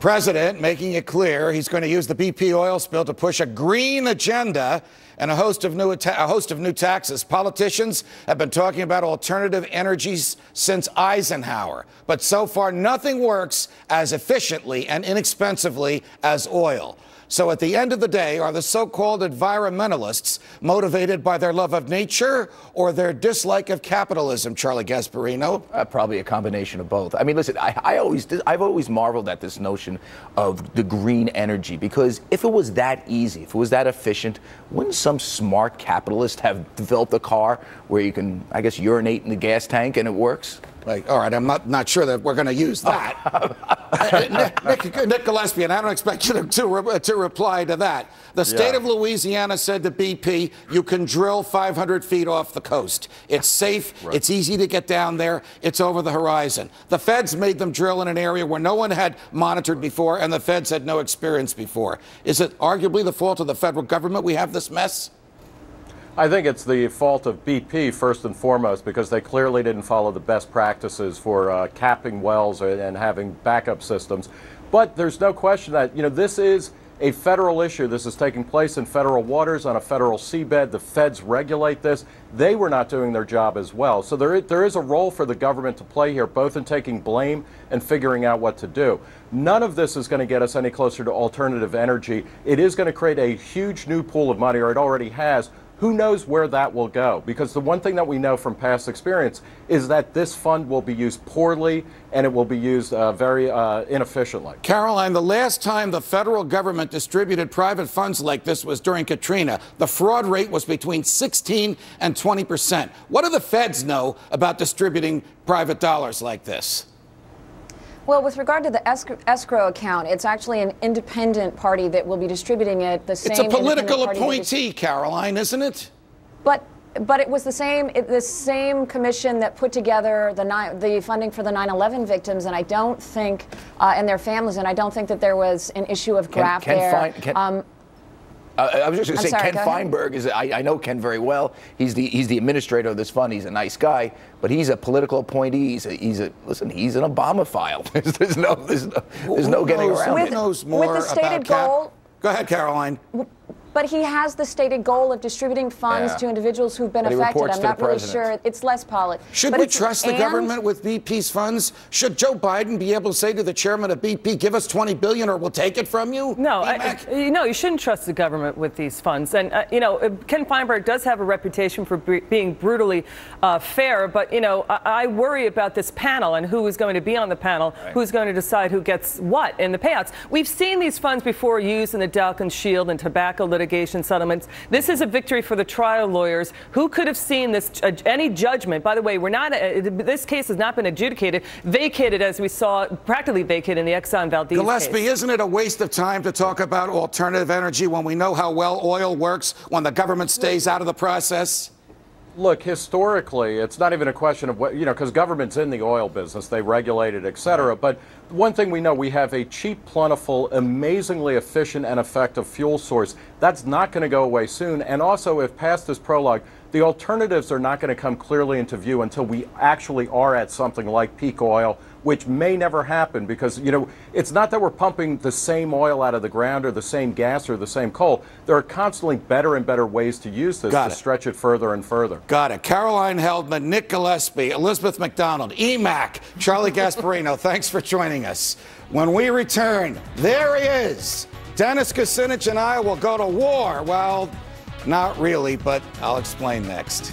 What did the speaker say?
president making it clear he's going to use the BP oil spill to push a green agenda and a host of new taxes. Politicians have been talking about alternative energies since Eisenhower, but so far nothing works as efficiently and inexpensively as oil. So at the end of the day, are the so-called environmentalists motivated by their love of nature or their dislike of capitalism, Charlie Gasparino? Probably a combination of both. I mean, listen, I've always marveled at this notion of the green energy, because if it was that easy, if it was that efficient, wouldn't some smart capitalist have developed a car where you can, I guess, urinate in the gas tank and it works? Like, all right, I'm not sure that we're going to use that. Nick Gillespie, and I don't expect you to reply to that. The state of Louisiana said to BP, you can drill 500 feet off the coast. It's safe. Right. It's easy to get down there. It's over the horizon. The feds made them drill in an area where no one had monitored before, and the feds had no experience before. Is it arguably the fault of the federal government we have this mess? I think it's the fault of BP first and foremost, because they clearly didn't follow the best practices for capping wells and having backup systems. But there's no question that, this is a federal issue. This is taking place in federal waters on a federal seabed. The feds regulate this. They were not doing their job as well. So there is a role for the government to play here, both in taking blame and figuring out what to do. None of this is going to get us any closer to alternative energy. It is going to create a huge new pool of money, or it already has. Who knows where that will go? Because the one thing that we know from past experience is that this fund will be used poorly, and it will be used very inefficiently. Caroline, the last time the federal government distributed private funds like this was during Katrina. The fraud rate was between 16 and 20%. What do the feds know about distributing private dollars like this? Well, with regard to the escrow account, it's actually an independent party that will be distributing it. It's a political appointee, Caroline, isn't it? But it was the same commission that put together the funding for the 9/11 victims, and I don't think, and their families, and I don't think that there was an issue of graft there. I was just going to say, Ken Feinberg is. I know Ken very well. He's the administrator of this fund. He's a nice guy, but he's a political appointee. Listen. He's an Obama file. there's no getting around it. Knows more with the stated goal. Go ahead, Caroline. But he has the stated goal of distributing funds to individuals who've been affected. I'm not really sure. It's less policy. Should we trust the government with BP's funds? Should Joe Biden be able to say to the chairman of BP, give us $20 billion or we'll take it from you? No, you shouldn't trust the government with these funds. And, Ken Feinberg does have a reputation for being brutally fair. But, I worry about this panel and who is going to be on the panel, who's going to decide who gets what in the payouts. We've seen these funds before used in the Dalkin Shield and tobacco litigation settlements. This is a victory for the trial lawyers. Who could have seen this? Any judgment? By the way, this case has not been adjudicated, vacated, as we saw, practically vacated in the Exxon Valdez Gillespie, case. Isn't it a waste of time to talk about alternative energy when we know how well oil works when the government stays out of the process? Look, historically, it's not even a question of what, because government's in the oil business, they regulate it, et cetera. But one thing we know, we have a cheap, plentiful, amazingly efficient and effective fuel source. That's not going to go away soon. And also, if past this prologue, the alternatives are not going to come clearly into view until we actually are at something like peak oil, which may never happen, because, it's not that we're pumping the same oil out of the ground or the same gas or the same coal. There are constantly better and better ways to use this to stretch it further and further. Got it. Caroline Heldman, Nick Gillespie, Elizabeth McDonald, EMAC, Charlie Gasparino, thanks for joining us. When we return, there he is. Dennis Kucinich and I will go to war. Well, not really, but I'll explain next.